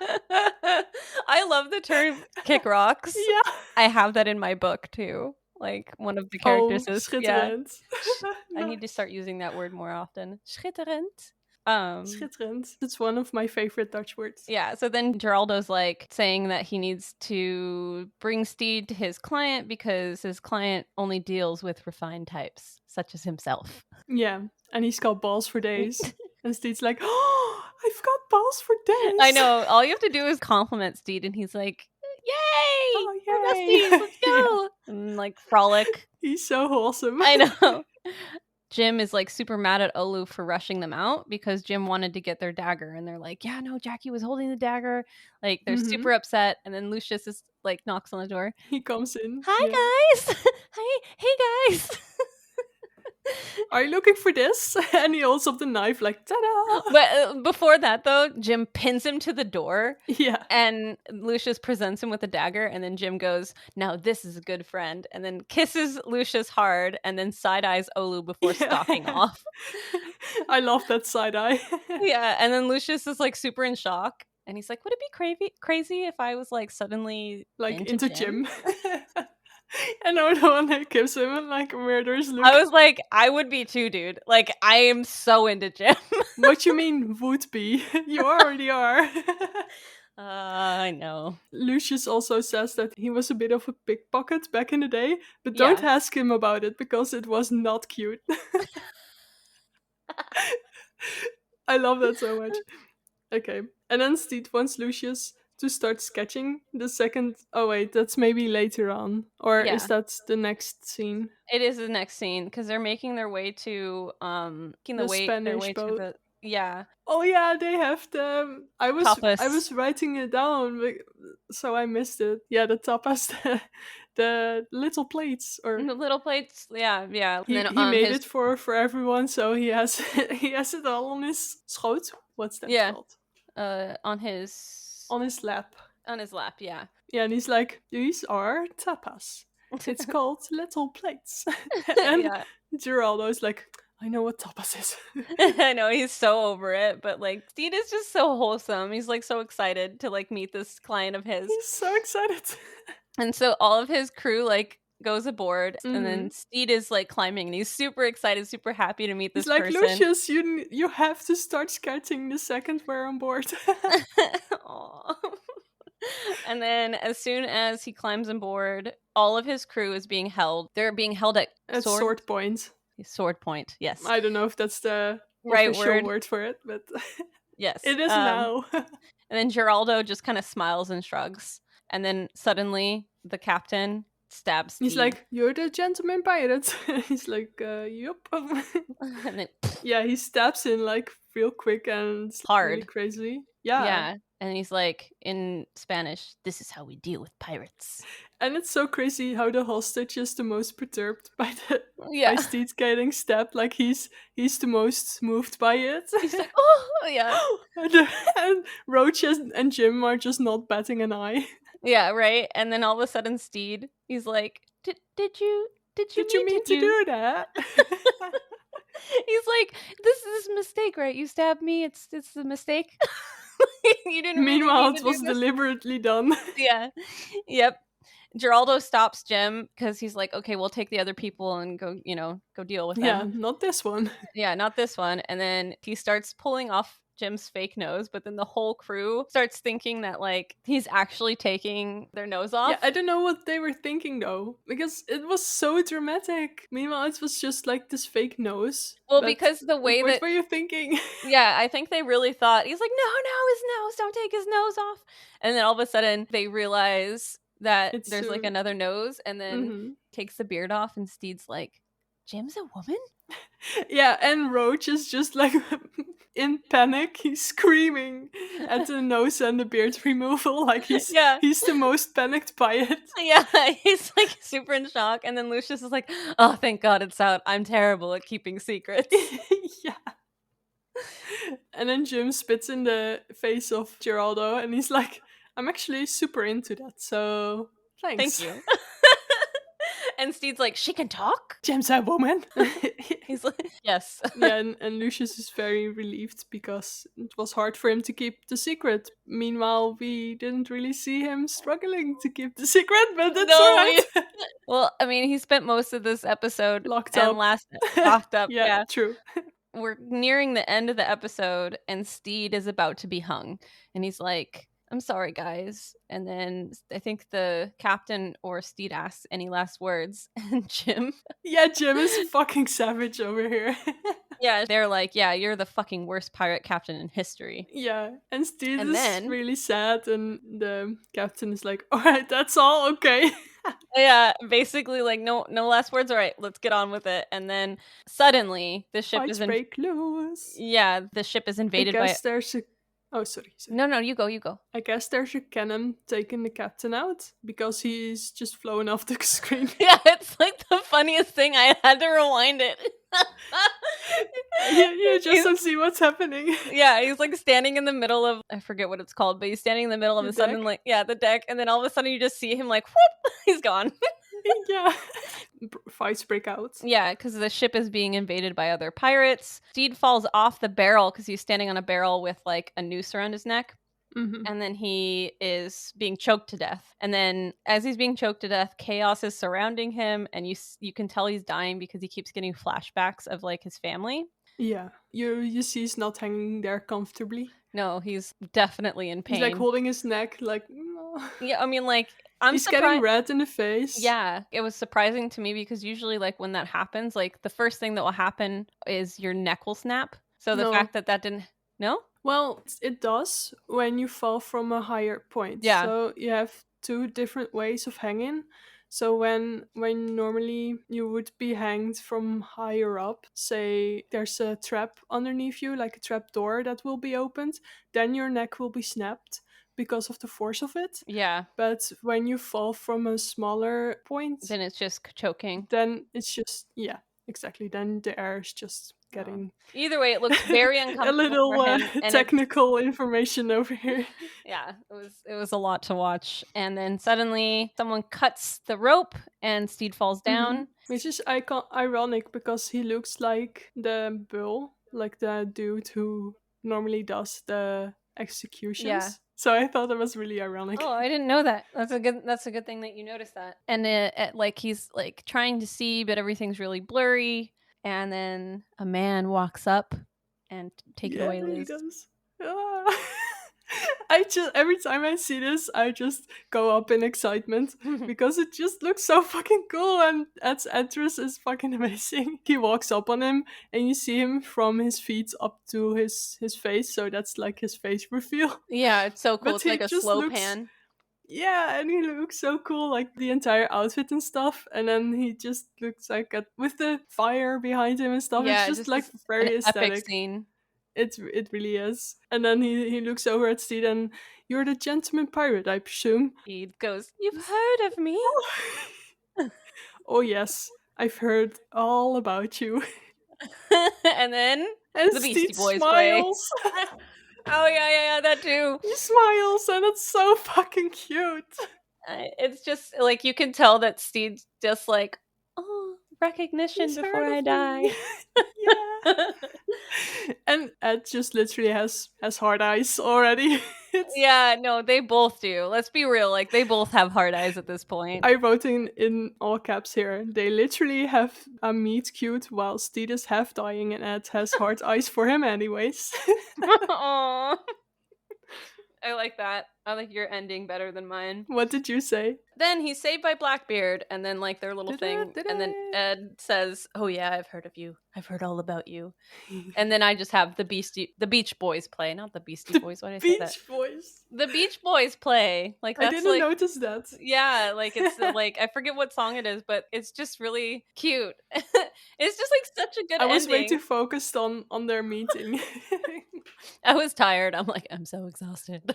I love the term kick rocks. Yeah. I have that in my book, too. Like, one of the characters is... schitterend. I need to start using that word more often. Schitterend. Schitterend. It's one of my favorite Dutch words. Yeah, so then Geraldo's like saying that he needs to bring Steed to his client because his client only deals with refined types, such as himself. Yeah, and he's got balls for days. And Steed's like, oh, I've got balls for days. I know. All you have to do is compliment Steed, and he's like, yay! Oh, yay! We're besties, let's go! And like frolic. He's so wholesome. I know. Jim is like super mad at Olu for rushing them out because Jim wanted to get their dagger, and they're like, yeah, no, Jackie was holding the dagger. Like, they're super upset, and then Lucius is like, knocks on the door. He comes in. Hi guys! Hey guys! Are you looking for this? And he holds up the knife like, ta-da! But before that, though, Jim pins him to the door. Yeah. And Lucius presents him with a dagger, and then Jim goes, now this is a good friend, and then kisses Lucius hard, and then side-eyes Olu before stalking off. I love that side-eye. Yeah, and then Lucius is like super in shock, and he's like, would it be crazy if I was like suddenly like into Jim? And I'm the one that gives him like a murderous look. I was like, I would be too, dude. Like, I am so into Jim. What you mean would be? You already are. I know. Lucius also says that he was a bit of a pickpocket back in the day, but don't ask him about it because it was not cute. I love that so much. Okay. And then Steed wants Lucius to start sketching the second... Oh wait, that's maybe later on. Or is that the next scene? It is the next scene, because they're making their way to... the Spanish boat. Yeah. Oh yeah, they have the... I was writing it down, so I missed it. Yeah, the tapas, the little plates. Or the little plates, yeah. He made it for everyone, so he has it all on his schoot. What's that called? On his lap. On his lap, yeah. Yeah, and he's like, these are tapas. It's called little plates. And Geraldo's like, I know what tapas is. I know, he's so over it, but like, Steed is just so wholesome. He's like so excited to like meet this client of his. He's so excited. And so all of his crew like goes aboard, and then Steed is like climbing, and he's super excited, super happy to meet this person. He's like, Lucius, you have to start sketching the second we're on board. And then as soon as he climbs on board, all of his crew is being held. They're being held at sword point. Sword point, yes. I don't know if that's the right official word for it, but yes, it is now. And then Geraldo just kind of smiles and shrugs, and then suddenly the captain stabs Steed. He's like, you're the gentleman pirate. He's like, yup. And then, yeah, he stabs him like real quick and hard, really crazy. Yeah. And he's like, in Spanish, this is how we deal with pirates. And it's so crazy how the hostage is the most perturbed by Yeah. Steed getting stabbed. Like he's the most moved by it. He's like, oh, yeah. and Roach and Jim are just not batting an eye. Yeah, right. And then all of a sudden, Steed, he's like, did you mean to do that? He's like, this is a mistake, right? You stabbed me. It's a mistake. You didn't. Meanwhile, really mean it was deliberately done. Yeah. Yep. Geraldo stops Jim because he's like, okay, we'll take the other people and go deal with them. Yeah, not this one. Yeah, not this one. And then he starts pulling off Jim's fake nose, but then the whole crew starts thinking that like he's actually taking their nose off. Yeah, I don't know what they were thinking though, because it was so dramatic. Meanwhile, it was just like this fake nose. Well, because the way what were you thinking? Yeah, I think they really thought he's like, no, his nose, don't take his nose off. And then all of a sudden they realize that there's like another nose, and then takes the beard off, and Steed's like, Jim's a woman? Yeah, and Roach is just like in panic. He's screaming at the nose and the beard removal. Like he's the most panicked by it. Yeah, he's like super in shock. And then Lucius is like, oh, thank God it's out. I'm terrible at keeping secrets. Yeah. And then Jim spits in the face of Geraldo, and he's like, I'm actually super into that, so thanks. Thank you. And Steed's like, she can talk? Jim's a woman. He's like, yes. Yeah, and Lucius is very relieved because it was hard for him to keep the secret. Meanwhile, we didn't really see him struggling to keep the secret, but that's alright. Well, I mean, he spent most of this episode locked up. Yeah, true. We're nearing the end of the episode, and Steed is about to be hung. And he's like, I'm sorry, guys. And then I think the captain or Steed asks any last words. And Jim. Yeah, Jim is fucking savage over here. Yeah, they're like, yeah, you're the fucking worst pirate captain in history. Yeah, and Steed is really sad, and the captain is like, alright, that's all, okay. Yeah, basically like, no last words, alright, let's get on with it. And then suddenly the ship is break loose. Yeah, the ship is invaded by there's a Oh, sorry. No, you go. I guess there's a cannon taking the captain out because he's just flown off the screen. Yeah, it's like the funniest thing. I had to rewind it. You just don't see what's happening. Yeah, he's like standing in the middle of, I forget what it's called, but he's standing in the middle of the sudden, like, the deck, and then all of a sudden you just see him like, whoop, he's gone. Yeah. Fights break out. Yeah, because the ship is being invaded by other pirates. Steed falls off the barrel because he's standing on a barrel with like a noose around his neck. Mm-hmm. And then he is being choked to death. And then as he's being choked to death, chaos is surrounding him, and you can tell he's dying because he keeps getting flashbacks of like his family. Yeah, you see he's not hanging there comfortably. No, he's definitely in pain. He's like holding his neck like, no. Yeah, I mean, like, he's getting red in the face. Yeah, it was surprising to me because usually like when that happens, like the first thing that will happen is your neck will snap. So the fact that didn't... No? Well, it does when you fall from a higher point. Yeah. So you have two different ways of hanging. So when normally you would be hanged from higher up, say there's a trap underneath you, like a trap door that will be opened, then your neck will be snapped because of the force of it. Yeah. But when you fall from a smaller point, then it's just choking. Then it's just, yeah, exactly. Then the air is just getting... Either way, it looks very uncomfortable. A little technical information over here. Yeah, it was a lot to watch. And then suddenly someone cuts the rope and Steed falls down. Mm-hmm. Which is ironic because he looks like the bull, like the dude who normally does the executions. Yeah. So I thought that was really ironic. Oh, I didn't know that. That's a good thing that you noticed that. And like he's like trying to see, but everything's really blurry. And then a man walks up and take it away, Liz. He does. Every time I see this, I just go up in excitement because it just looks so fucking cool, and Ed's entrance is fucking amazing. He walks up on him and you see him from his feet up to his face, so that's like his face reveal. Yeah, it's so cool. But it's like a slow pan. Yeah, and he looks so cool, like the entire outfit and stuff. And then he just looks like with the fire behind him and stuff. Yeah, it's just like very aesthetic. Epic scene. It really is. And then he looks over at Steed and, "You're the gentleman pirate, I presume." Steed goes, "You've heard of me?" "Oh yes, I've heard all about you." And then And the Beastie Steed Boys smiles. Oh yeah, that too. He smiles, and it's so fucking cute. It's just like you can tell that Steed's just like, oh, recognition He's before heard I of die. me. Yeah. And Ed just literally has hard eyes already. Yeah, no, they both do. Let's be real, like they both have hard eyes at this point. I wrote in all caps here. They literally have a meet cute while Steed is half dying and Ed has hard eyes for him anyways. Aww. I like that. I like your ending better than mine. What did you say? Then he's saved by Blackbeard, and then like their little thing, and then Ed says, "Oh yeah, I've heard of you. I've heard all about you." And then I just have the Beach Boys play, not the Beastie Boys. Why did I say that? Beach Boys. The Beach Boys play. Like that's I didn't like, notice that. Yeah, like it's like I forget what song it is, but it's just really cute. It's just like such a good. I was ending. way too focused on their meeting. I was tired. I'm like, I'm so exhausted.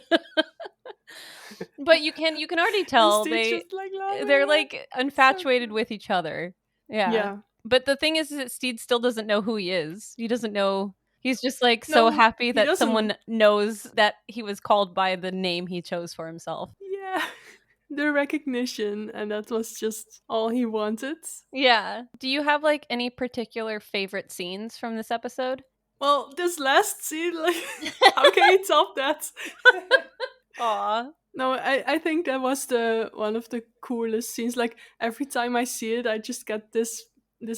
But you can already tell they're like infatuated with each other. Yeah. But the thing is that Steed still doesn't know who he is. He doesn't know. He's just like so happy that someone knows that he was called by the name he chose for himself. Yeah. The recognition, and that was just all he wanted. Yeah. Do you have like any particular favorite scenes from this episode? Well, this last scene, like, how can you top that? Aw. No, I think that was one of the coolest scenes. Like, every time I see it, I just get this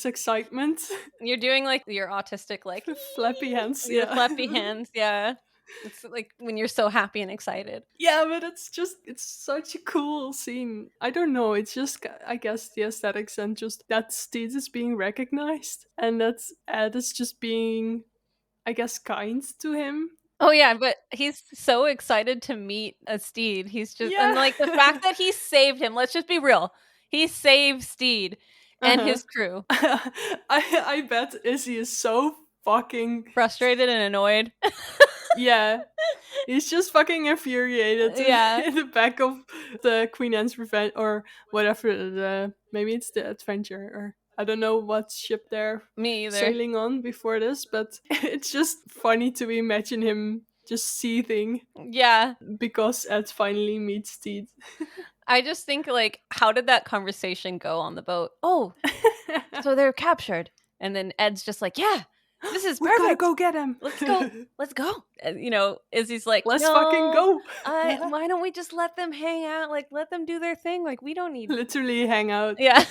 excitement. You're doing like your autistic like flappy hands. Yeah, flappy hands. Yeah. It's like when you're so happy and excited. Yeah, but it's such a cool scene. I don't know. It's just, I guess, the aesthetics and just that Steed is being recognized and that Ed is just being, I guess, kind to him. Oh yeah, but he's so excited to meet a Steed. He's just and like the fact that he saved him. Let's just be real. He saved Steed and his crew. I bet Izzy is so fucking frustrated and annoyed. Yeah. He's just fucking infuriated in the back of the Queen Anne's Revenge or whatever. Maybe it's the Adventure, or I don't know what ship they're sailing on before this, but it's just funny to imagine him just seething. Yeah. Because Ed finally meets Steed. I just think, like, how did that conversation go on the boat? Oh, so they're captured. And then Ed's just like, yeah, this is perfect. We gotta go get him. Let's go. You know, Izzy's like, let's fucking go. Why don't we just let them hang out? Like, let them do their thing. Like, we don't need literally hang out. Yeah.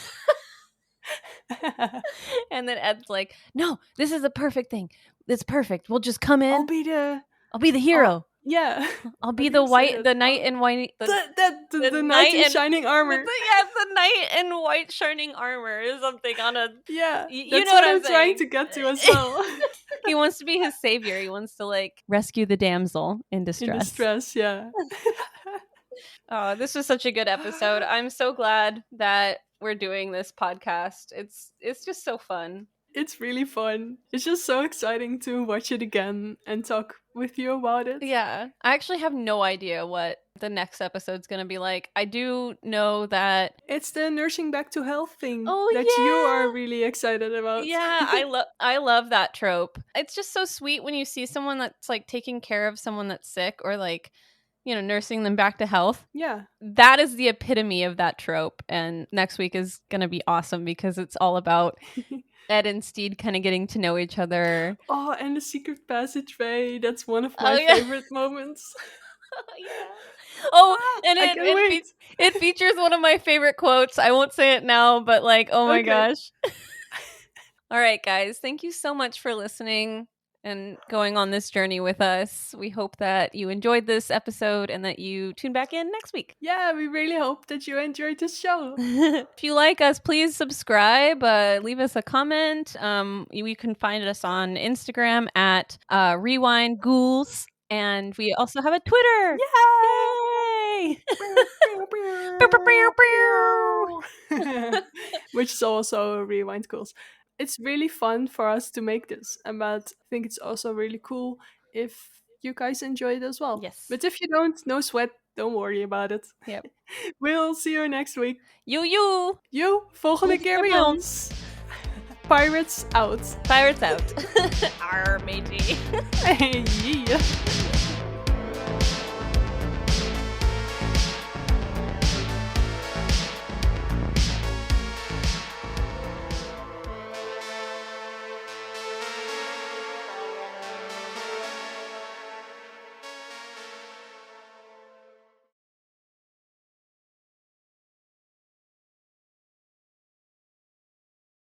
And then Ed's like, no, this is a perfect thing. It's perfect. We'll just come in. I'll be the hero. Yeah. I'll be the knight in white. The knight in shining armor. The knight in white shining armor is something on a. Yeah. You that's know what I'm trying to get to as well. He wants to be his savior. He wants to like rescue the damsel in distress. In distress, yeah. Oh, this was such a good episode. I'm so glad that we're doing this podcast. It's just so fun. It's really fun. It's just so exciting to watch it again and talk with you about it. Yeah. I actually have no idea what the next episode's going to be like. I do know that it's the nursing back to health thing that you are really excited about. Yeah, I love that trope. It's just so sweet when you see someone that's like taking care of someone that's sick or like, you know, nursing them back to health. Yeah. That is the epitome of that trope. And next week is going to be awesome because it's all about Ed and Steed kind of getting to know each other. Oh, and the secret passageway. That's one of my favorite moments. Yeah. Oh, and it features one of my favorite quotes. I won't say it now, but like, oh my gosh. All right, guys. Thank you so much for listening and going on this journey with us. We hope that you enjoyed this episode and that you tune back in next week. Yeah, we really hope that you enjoyed this show. If you like us, please subscribe, leave us a comment. You can find us on Instagram at Rewind Ghouls, and we also have a Twitter. Yay! Which is also Rewind Ghouls. it's really fun for us to make this, but I think it's also really cool if you guys enjoy it as well. Yes. But if you don't, no sweat. Don't worry about it. Yep. We'll see you next week. You. Volgende keer bij ons. Pirates out. Pirates out. Arr, matey. Hey.